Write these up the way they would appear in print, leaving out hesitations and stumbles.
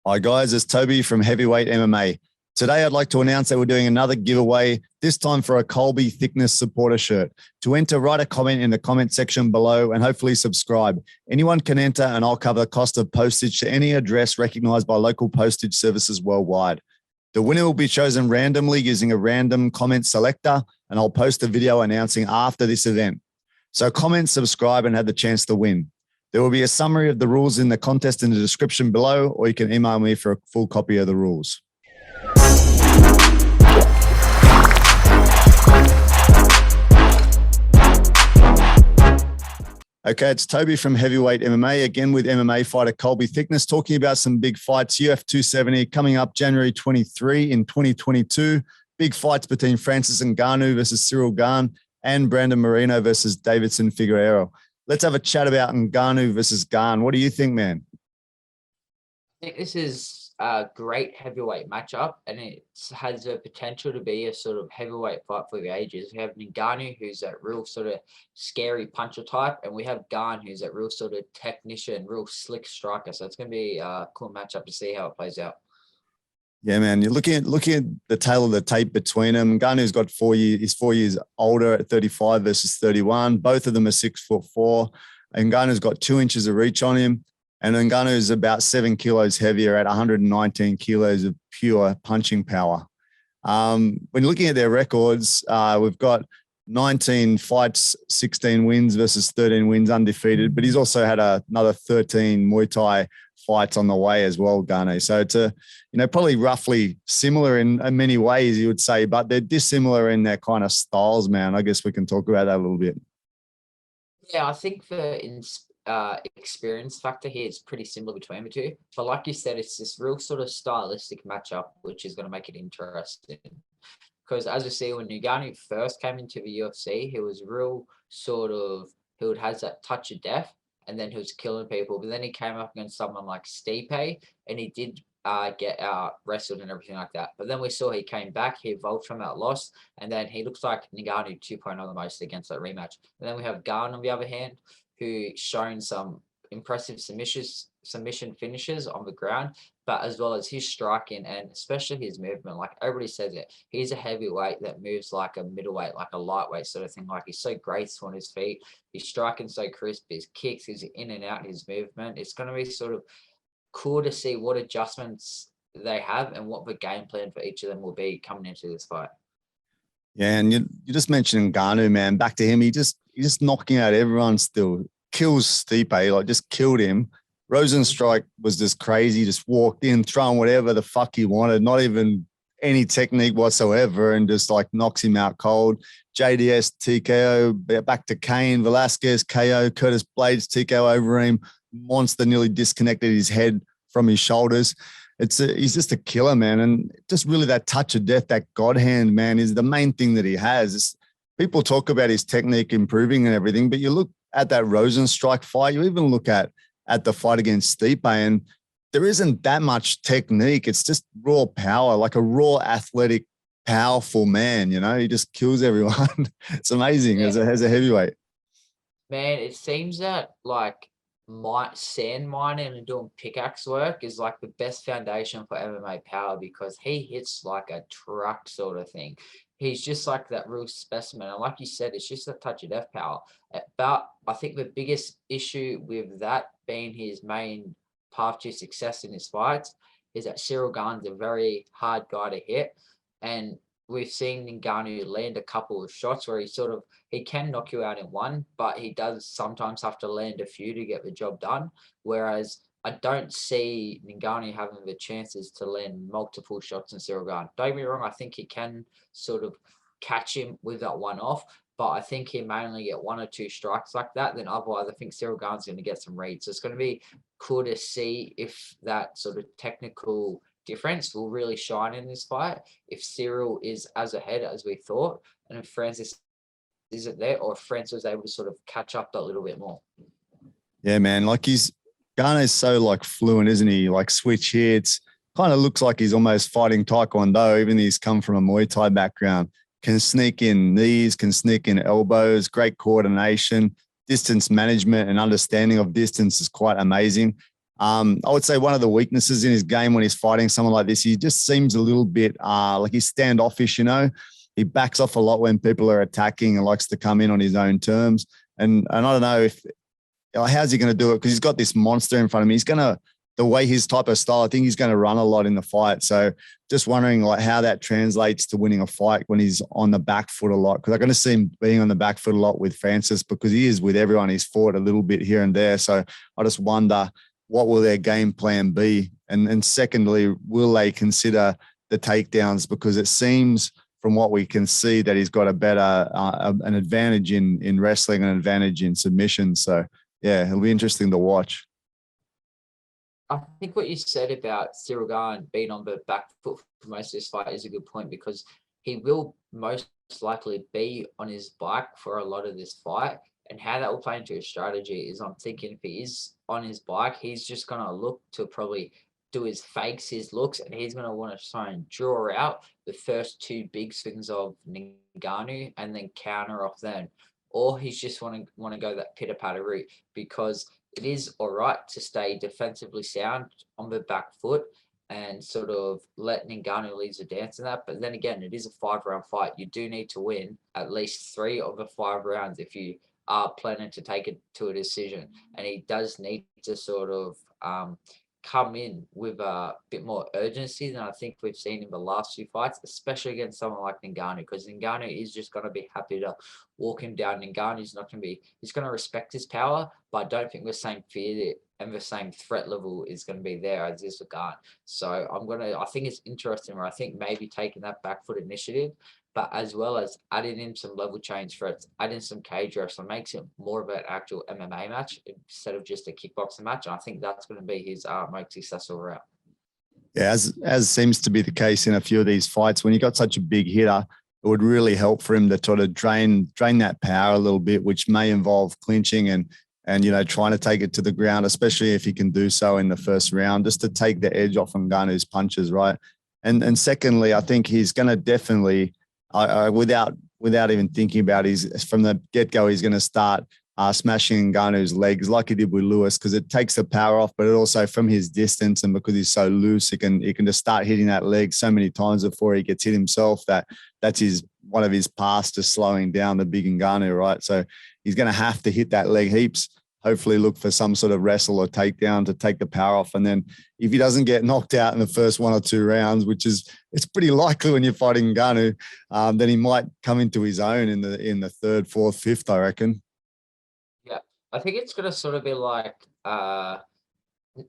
Hi guys, it's Toby from Heavyweight MMA. Today I'd like to announce that we're doing another giveaway, this time for a Colby Thicknesse supporter shirt. To enter, write a comment in the comment section below and hopefully subscribe. Anyone can enter and I'll cover the cost of postage to any address recognized by local postage services worldwide. The winner will be chosen randomly using a random comment selector, and I'll post a video announcing after this event. So comment, subscribe, and have the chance to win. There will be a summary of the rules in the contest in the description below, or you can email me for a full copy of the rules. Okay, it's Toby from Heavyweight MMA, again with MMA fighter Colby Thicknesse, talking about some big fights. UFC 270 coming up January 23 in 2022. Big fights between Francis Ngannou versus Ciryl Gane and Brandon Moreno versus Davidson Figueiredo. Let's have a chat about Ngannou versus Gane. What do you think, man? I think this is a great heavyweight matchup, and it has the potential to be a sort of heavyweight fight for the ages. We have Ngannou, who's that real sort of scary puncher type, and we have Gane, who's that real sort of technician, real slick striker. So it's going to be a cool matchup to see how it plays out. Yeah, man. You're looking at the tail of the tape between them. Ngannou's got 4 years. He's 4 years older at 35 versus 31. Both of them are 6'4", and Ngannou's got 2 inches of reach on him. And Ngannou's about 7 kilos heavier at 119 kilos of pure punching power. When looking at their records, we've got 19 fights, 16 wins versus 13 wins, undefeated. But he's also had another 13 Muay Thai fights on the way as well, Gane. So it's probably roughly similar in many ways, you would say, but they're dissimilar in their kind of styles, man. I guess we can talk about that a little bit. Yeah, I think the experience factor here is pretty similar between the two. But like you said, it's this real sort of stylistic matchup, which is going to make it interesting. Because as you see, when Ngannou first came into the UFC, he was real sort of, he would have that touch of death, and then he was killing people. But then he came up against someone like Stipe, and he did get wrestled and everything like that. But then we saw he came back, he evolved from that loss, and then he looks like Ngannou 2.0 the most against that rematch. And then we have Gane on the other hand, who's shown some impressive submission finishes on the ground, but as well as his striking and especially his movement. Like everybody says it, he's a heavyweight that moves like a middleweight, like a lightweight sort of thing. Like he's so graceful on his feet, he's striking so crisp, his kicks, his in and out, his movement. It's going to be sort of cool to see what adjustments they have and what the game plan for each of them will be coming into this fight. Yeah, and you just mentioned Ngannou, man. Back to him, he's just knocking out everyone still. Kills Stipe, like just killed him. Rosenstrike was just crazy, just walked in, throwing whatever the fuck he wanted, not even any technique whatsoever, and just like knocks him out cold. JDS TKO, back to Kane, Velasquez KO, Curtis Blades TKO over him. Monster nearly disconnected his head from his shoulders. He's just a killer, man, and just really that touch of death, that God hand, man, is the main thing that he has. People talk about his technique improving and everything, but you look at that Rosenstrike fight, you even look at the fight against Stipe, and there isn't that much technique. It's just raw power, like a raw athletic, powerful man, he just kills everyone. It's amazing. Yeah. as a heavyweight. Man, it seems that like sand mining and doing pickaxe work is like the best foundation for MMA power, because he hits like a truck sort of thing. He's just like that real specimen. And like you said, it's just a touch of death power. But I think the biggest issue with that being his main path to success in his fights is that Ciryl Gane's a very hard guy to hit. And we've seen Ngannou land a couple of shots where he can knock you out in one, but he does sometimes have to land a few to get the job done. Whereas I don't see Ngannou having the chances to land multiple shots in Ciryl Gane. Don't get me wrong, I think he can sort of catch him with that one off, but I think he may only get 1 or 2 strikes like that. Then otherwise, I think Ciryl Gane's going to get some reads. So it's going to be cool to see if that sort of technical difference will really shine in this fight, if Ciryl is as ahead as we thought, and if Francis isn't there, or if Francis was able to sort of catch up a little bit more. Yeah, man, like Gane is so like fluent, isn't he? Like switch hits, kind of looks like he's almost fighting Taekwondo, even though he's come from a Muay Thai background. Can sneak in knees, can sneak in elbows, great coordination, distance management and understanding of distance is quite amazing. I would say one of the weaknesses in his game when he's fighting someone like this, he just seems a little bit like he's standoffish, you know. He backs off a lot when people are attacking and likes to come in on his own terms. And I don't know if how's he going to do it, because he's got this monster in front of him. He's going to, the way his type of style, I think he's going to run a lot in the fight. So just wondering like how that translates to winning a fight when he's on the back foot a lot, because I'm going to see him being on the back foot a lot with Francis, because he is with everyone. He's fought a little bit here and there. So I just wonder, what will their game plan be? And secondly, will they consider the takedowns? Because it seems from what we can see that he's got a better, an advantage in wrestling, an advantage in submission. So yeah, it'll be interesting to watch. I think what you said about Ciryl Gane being on the back foot for most of this fight is a good point, because he will most likely be on his bike for a lot of this fight. And how that will play into his strategy is, I'm thinking if he is on his bike, he's just going to look to probably do his fakes, his looks, and he's going to want to try and draw out the first two big swings of Ngannou and then counter off them. Or he's just want to go that pitter-patter route, because it is all right to stay defensively sound on the back foot and sort of let Ngannou lead the dance in that. But then again, it is a 5-round fight. You do need to win at least 3 of the 5 rounds if you are planning to take it to a decision. And he does need to sort of come in with a bit more urgency than I think we've seen in the last 2 fights, especially against someone like Ngannou, because Ngannou is just going to be happy to walk him down. Ngannou's not going to be, he's going to respect his power, but I don't think the same fear and the same threat level is going to be there as is with Gane. So I think it's interesting where I think maybe taking that back foot initiative, but as well as adding in some level change threats, adding some cage wrestling, makes it more of an actual MMA match instead of just a kickboxing match. And I think that's going to be his most successful route. Yeah, as seems to be the case in a few of these fights, when you got such a big hitter, it would really help for him to sort of drain that power a little bit, which may involve clinching and trying to take it to the ground, especially if he can do so in the first round, just to take the edge off Ngannou's punches, right? And secondly, I think he's going to definitely, without even thinking about it, from the get-go, he's going to start smashing Ngannou's legs like he did with Lewis, because it takes the power off, but it also, from his distance and because he's so loose, he can just start hitting that leg so many times before he gets hit himself that's one of his paths to slowing down the big Ngannou, right? So he's going to have to hit that leg heaps, hopefully look for some sort of wrestle or takedown to take the power off. And then if he doesn't get knocked out in the first 1 or 2 rounds, it's pretty likely when you're fighting Ngannou, then he might come into his own in the 3rd, 4th, 5th, I reckon. Yeah, I think it's going to sort of be like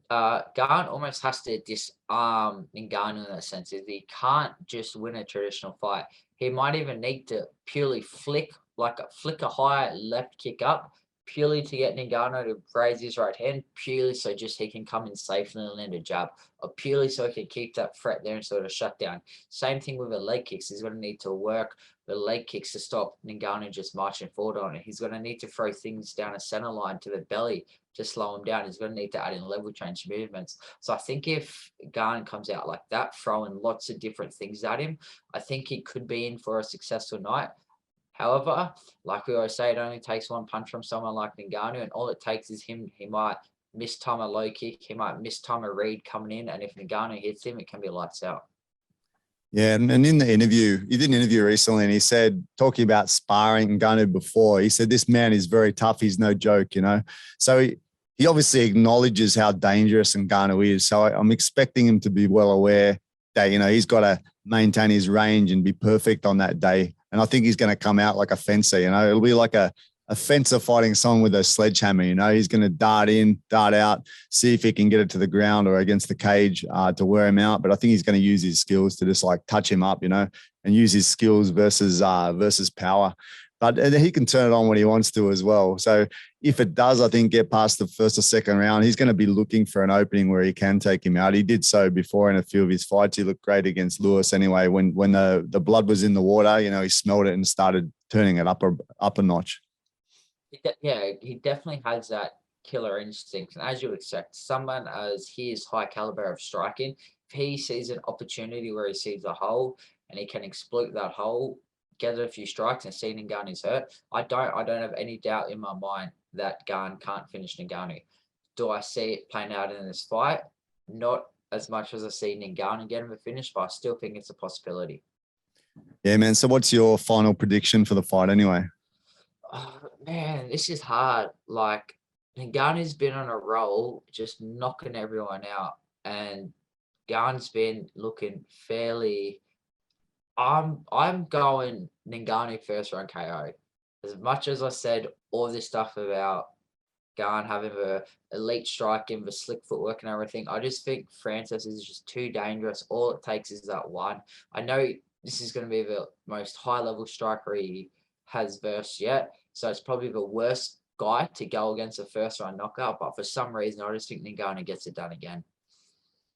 Gane almost has to disarm Ngannou in a sense. Is he can't just win a traditional fight. He might even need to purely flick a high left kick up, purely to get Ngannou to raise his right hand, purely so just he can come in safely and land a jab, or purely so he can keep that threat there and sort of shut down. Same thing with the leg kicks. He's going to need to work the leg kicks to stop Ngannou just marching forward on it. He's going to need to throw things down a center line to the belly to slow him down. He's going to need to add in level change movements. So I think if Gane comes out like that, throwing lots of different things at him, I think he could be in for a successful night. However, like we always say, it only takes one punch from someone like Ngannou, and all it takes is he might mistime a low kick, he might mistime a read coming in, and if Ngannou hits him, it can be lights out. Yeah, and in the interview, he did an interview recently, and he said, talking about sparring Ngannou before, he said, this man is very tough. He's no joke, So he obviously acknowledges how dangerous Ngannou is. So I'm expecting him to be well aware that, he's got to maintain his range and be perfect on that day. And I think he's going to come out like a fencer, It'll be like a fencer fighting someone with a sledgehammer, He's going to dart in, dart out, see if he can get it to the ground or against the cage to wear him out. But I think he's going to use his skills to just like touch him up, and use his skills versus power. But he can turn it on when he wants to as well. So if it does, I think, get past the first or second round, he's going to be looking for an opening where he can take him out. He did so before in a few of his fights. He looked great against Lewis anyway. When the blood was in the water, he smelled it and started turning it up a notch. Yeah, he definitely has that killer instinct. And as you would expect, someone as his high caliber of striking, if he sees an opportunity where he sees a hole and he can exploit that hole, get a few strikes and see Ngannou's hurt, I don't have any doubt in my mind that Gane can't finish Ngannou. do I see it playing out in this fight? Not as much as I see Ngannou getting the finish, but I still think it's a possibility. Yeah, man. So what's your final prediction for the fight anyway? Oh, man, this is hard. Like, Ngannou's been on a roll, just knocking everyone out, and Gane's been looking fairly. I'm going Ngannou first round KO. As much as I said all this stuff about Gane having the elite striking, the slick footwork and everything, I just think Francis is just too dangerous. All it takes is that one. I know this is going to be the most high level striker he has versed yet, so it's probably the worst guy to go against a first round knockout. But for some reason, I just think Ngannou gets it done again.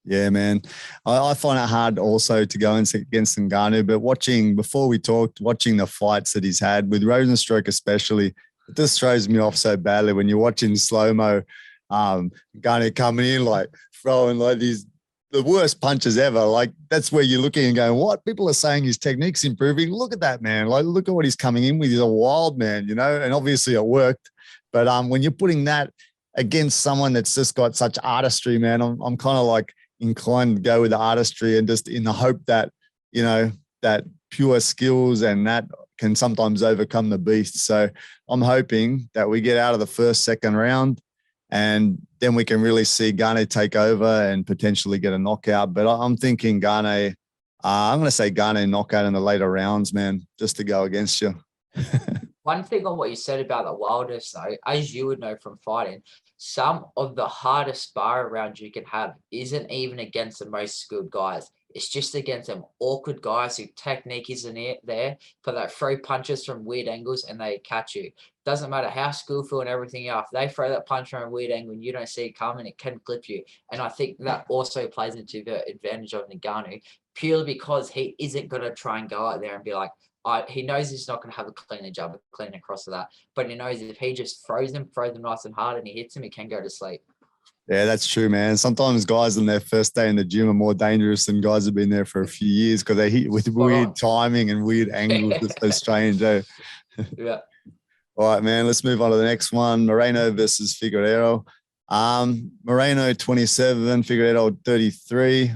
Yeah, man. I find it hard also to go against Ngannou, but watching the fights that he's had with Rosenstruck especially, it just throws me off so badly when you're watching slow-mo, Ngannou coming in like throwing like the worst punches ever. Like that's where you're looking and going, what? People are saying his technique's improving. Look at that, man. Like look at what he's coming in with. He's a wild man, you know, and obviously it worked. But when you're putting that against someone that's just got such artistry, man, I'm kind of like inclined to go with the artistry and just in the hope that, you know, that pure skills and that can sometimes overcome the beast. So I'm hoping that we get out of the first, second round and then we can really see Gane take over and potentially get a knockout. But I'm thinking Gane, I'm going to say Gane knockout in the later rounds, man, just to go against you. One thing on what you said about the wildest, though, as you would know from fighting, some of the hardest spar rounds you can have isn't even against the most skilled guys. It's just against them awkward guys who technique isn't there for that throw punches from weird angles and they catch you. Doesn't matter how skillful and everything else. They throw that punch from a weird angle and you don't see it coming, it can clip you. And I think that also plays into the advantage of Ngannou, purely because he isn't going to try and go out there and be like, he knows he's not going to have a cleaner jab, a cleaner cross of that. But he knows if he just throws them nice and hard and he hits him, he can go to sleep. Yeah, that's true, man. Sometimes guys on their first day in the gym are more dangerous than guys who've been there for a few years because they hit with weird timing and weird angles. It's so strange, eh? Yeah. All right, man. Let's move on to the next one. Moreno versus Figueiredo. Moreno 27, Figueiredo 33.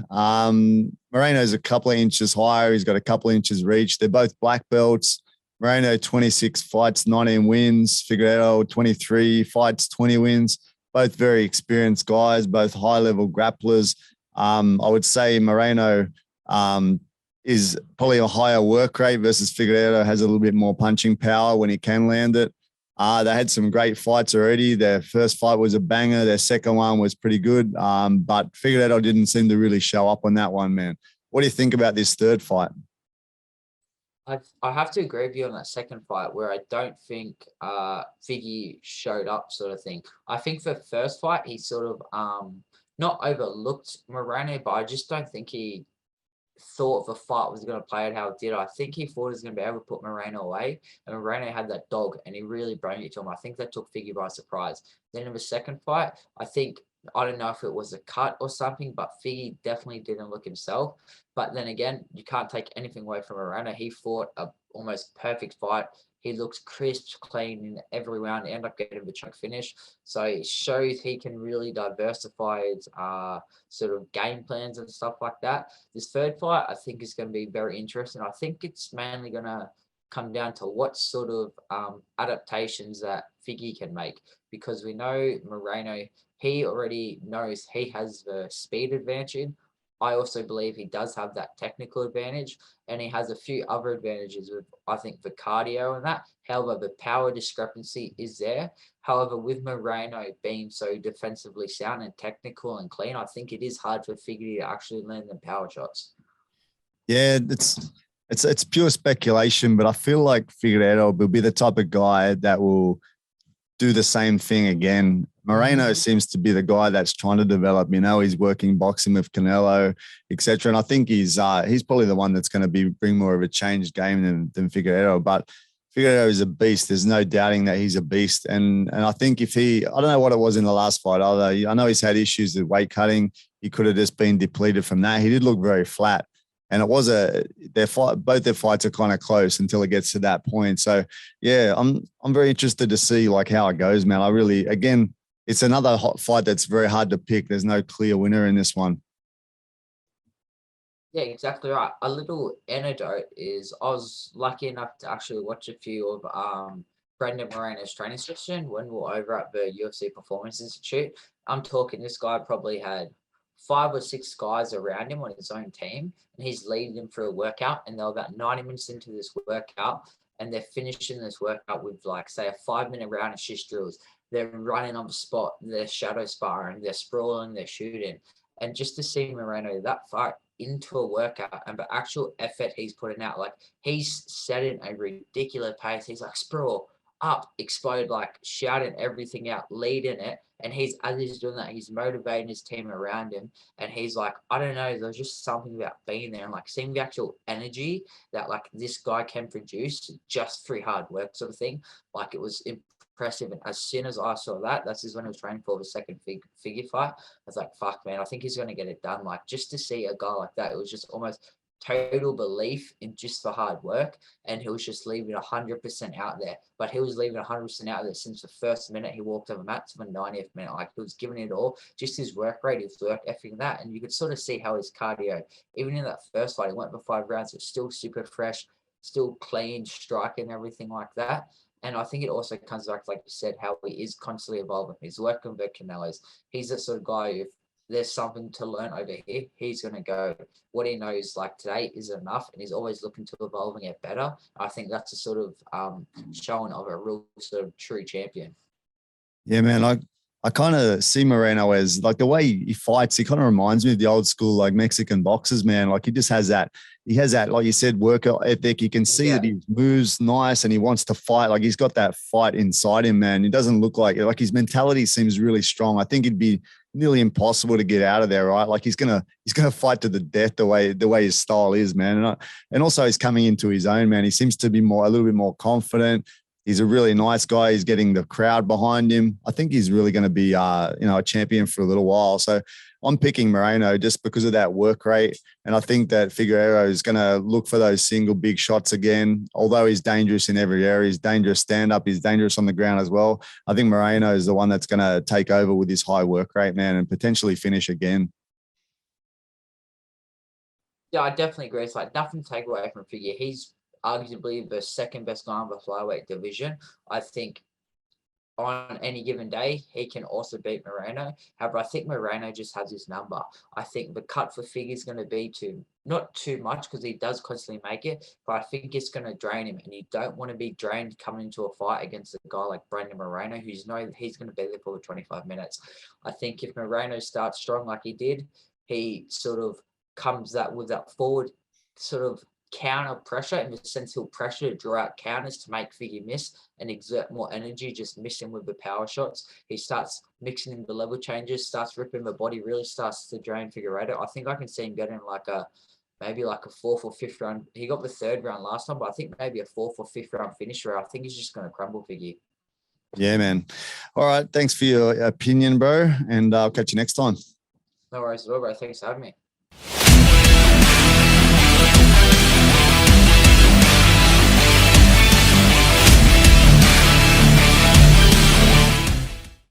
Moreno's a couple of inches higher. He's got a couple of inches reach. They're both black belts. Moreno 26 fights, 19 wins. Figueiredo 23 fights, 20 wins. Both very experienced guys, both high-level grapplers. I would say Moreno is probably a higher work rate versus Figueiredo has a little bit more punching power when he can land it. They had some great fights already. Their first fight was a banger. Their second one was pretty good. But Figueiredo didn't seem to really show up on that one, man. What do you think about this third fight? I have to agree with you on that second fight where I don't think Figgy showed up sort of thing. I think for the first fight, he sort of not overlooked Moreno, but I just don't think he thought the fight was going to play out how it did. I think he thought he was going to be able to put Moreno away, and Moreno had that dog, and he really brought it to him. I think that took Figgy by surprise. Then in the second fight, I don't know if it was a cut or something, but Figgy definitely didn't look himself. But then again, you can't take anything away from Moreno. He fought a almost perfect fight. He looks crisp, clean in every round, end up getting the choke finish. So it shows he can really diversify his sort of game plans and stuff like that. This third fight, I think, is going to be very interesting. I think it's mainly going to come down to what sort of adaptations that Figgy can make, because we know Moreno, he already knows he has the speed advantage. I also believe he does have that technical advantage, and he has a few other advantages with, I think, the cardio and that. However, the power discrepancy is there. However, with Moreno being so defensively sound and technical and clean, I think it is hard for Figgy to actually land the power shots. Yeah, it's pure speculation, but I feel like Figueiredo will be the type of guy that will do the same thing again. Moreno seems to be the guy that's trying to develop. You know, he's working boxing with Canelo, etc. And I think he's probably the one that's going to bring more of a changed game than Figueiredo. But Figueiredo is a beast. There's no doubting that he's a beast. And I think I don't know what it was in the last fight either. I know he's had issues with weight cutting. He could have just been depleted from that. He did look very flat. And it was both their fights are kind of close until it gets to that point. So yeah, I'm very interested to see like how it goes, man. I really, again, it's another hot fight that's very hard to pick. There's no clear winner in this one. Yeah, exactly right. A little anecdote is I was lucky enough to actually watch a few of Brendan Moreno's training session when we were over at the UFC Performance Institute. I'm talking this guy probably had 5 or 6 guys around him on his own team, and he's leading them through a workout. And they're about 90 minutes into this workout, and they're finishing this workout with, like, say, a 5-minute round of shish drills. They're running on the spot, they're shadow sparring, they're sprawling, they're shooting. And just to see Moreno that far into a workout and the actual effort he's putting out, like, he's setting a ridiculous pace. He's like, sprawl, up, explode, like shouting everything out, leading it. And he's, as he's doing that, he's motivating his team around him. And he's like, I don't know, there's just something about being there and like seeing the actual energy that like this guy can produce just through hard work, sort of thing. Like, it was impressive. And as soon as I saw that, that's just when he was training for the second figure fight. I was like, fuck, man, I think he's going to get it done. Like, just to see a guy like that, it was just almost total belief in just the hard work. And he was just leaving 100% out there. But he was leaving 100% out there since the first minute he walked on the mat to the 90th minute. Like, he was giving it all. Just his work rate, his work ethic, that. And you could sort of see how his cardio, even in that first fight, he went for 5 rounds, it was still super fresh, still clean, striking, everything like that. And I think it also comes back to, like you said, how he is constantly evolving. He's working with Canelo's. He's the sort of guy, if there's something to learn over here, he's going to go. What he knows, like, today is enough, and he's always looking to evolve and get better. I think that's a sort of showing of a real sort of true champion. Yeah, man. I kind of see Moreno as, like, the way he fights, he kind of reminds me of the old school, like, Mexican boxers, man. Like, he just has that, like you said, work ethic. You can see that he moves nice and he wants to fight. Like, he's got that fight inside him, man. He doesn't look like his mentality seems really strong. I think it'd be nearly impossible to get out of there, right? Like, he's gonna fight to the death the way his style is, man. And also he's coming into his own, man. He seems to be a little bit more confident. He's a really nice guy. He's getting the crowd behind him. I think he's really going to be, a champion for a little while. So I'm picking Moreno just because of that work rate. And I think that Figueiredo is going to look for those single big shots again. Although he's dangerous in every area, he's dangerous stand-up, he's dangerous on the ground as well. I think Moreno is the one that's going to take over with his high work rate, man, and potentially finish again. Yeah, I definitely agree. It's like nothing to take away from Figure. He's arguably the second best guy in the flyweight division. I think on any given day, he can also beat Moreno. However, I think Moreno just has his number. I think the cut for Figure is going to be not too much, because he does constantly make it, but I think it's going to drain him, and you don't want to be drained coming into a fight against a guy like Brendan Moreno, who's know that he's going to be there for 25 minutes. I think if Moreno starts strong like he did, he sort of comes with that forward sort of counter pressure, in the sense he'll pressure to draw out counters to make Figure miss and exert more energy, just missing with the power shots. He starts mixing in the level changes, starts ripping the body, really starts to drain Figueiredo. I think I can see him getting maybe like a 4th or 5th round. He got the 3rd round last time, but I think maybe a 4th or 5th round finisher. I think he's just going to crumble Figure. Yeah, man. All right. Thanks for your opinion, bro. And I'll catch you next time. No worries at all, bro. Thanks for having me.